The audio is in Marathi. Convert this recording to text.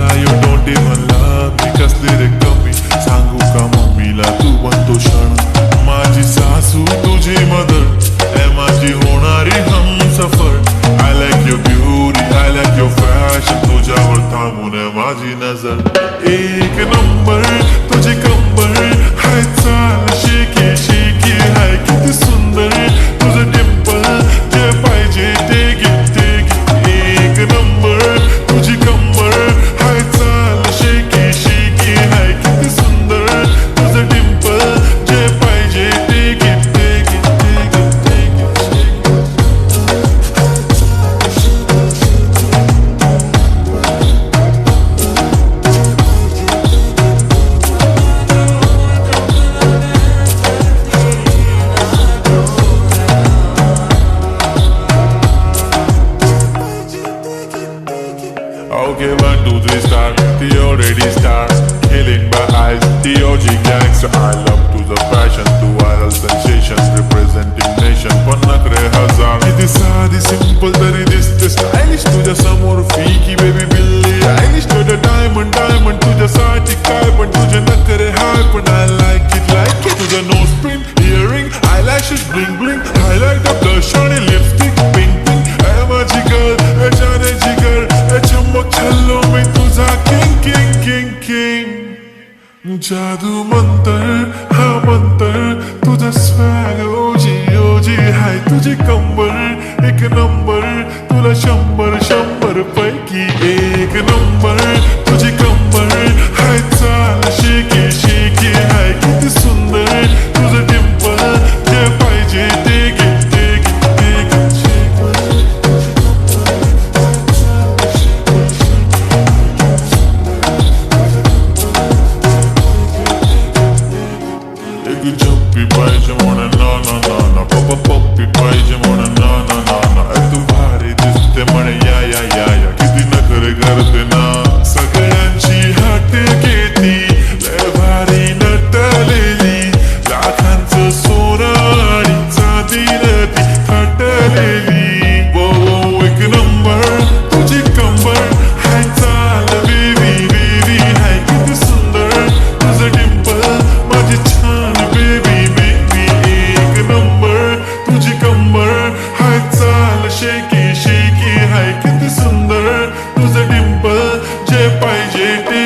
मला यू डोंट इवन लव्ह मी कसली रे कमी सांगू का मम्मीला तू बनतो क्षण माझी सासू तुझी मदर ए माझी होणारी Humsafar I like your beauty I like your fashion तुझ्यावर थांबून माझी नजर एक नंबर तुझी कंबर हाय चाल शेकी शेकी हाय किती सुंदर तुझं डिंपल जे पाहिजे ते घे एक नंबर तुझी कंबर हाय चाल शेकी शेकी हाय किती सुंदर तुझं डिंपल जे पाहिजे ते घे Okay, 1, 2, 3 star, the already star Killing by eyes, the OG gangster I love to the fashion, to viral sensations Representing nation, पन्नाकडे हजार किती साधी simple तरी दिसते stylish तुझ्या समोर फिकी baby बिल्ली Eilish तुझं diamond diamond तुझ्यासाठी काय पण तुझे नखरे हाय पण I like it तुझं nose pin, earring, eyelashes bling bling Highlight of blush आणि lipstick pink pink ऐ माझी girl, ऐ जाने जिगर ऐ चमक छल्लो मी तुझा king king king king जादू मंतर हा मंतर तुझा स्वॅग ओजी ओजी हाय तुझी कंबर एक नंबर तुला 100 पैकी एक नंबर तुझी कंबर हाय चाल शेकी शेकी हाय किती सुंदर तुझं डिंपल जे पाहिजे ते घे झप्पी पाहिजे म्हणून ना पप्पी पाहिजे म्हणून ना तू भारी दिसते म्हणे या किती नखरे करते ना सगळ्यांची हात घेती लय भारी नटलेली लाखांचं सोनं आणि चांदीनं ती थटलेली वो एक नंबर तुझी कंबर हाय चाल बेबी बेबी हाय किती सुंदर तुझं डिंपल माझी छान शेकी शेकी हाय किती सुंदर तुझं डिंपल जे पाहिजे ते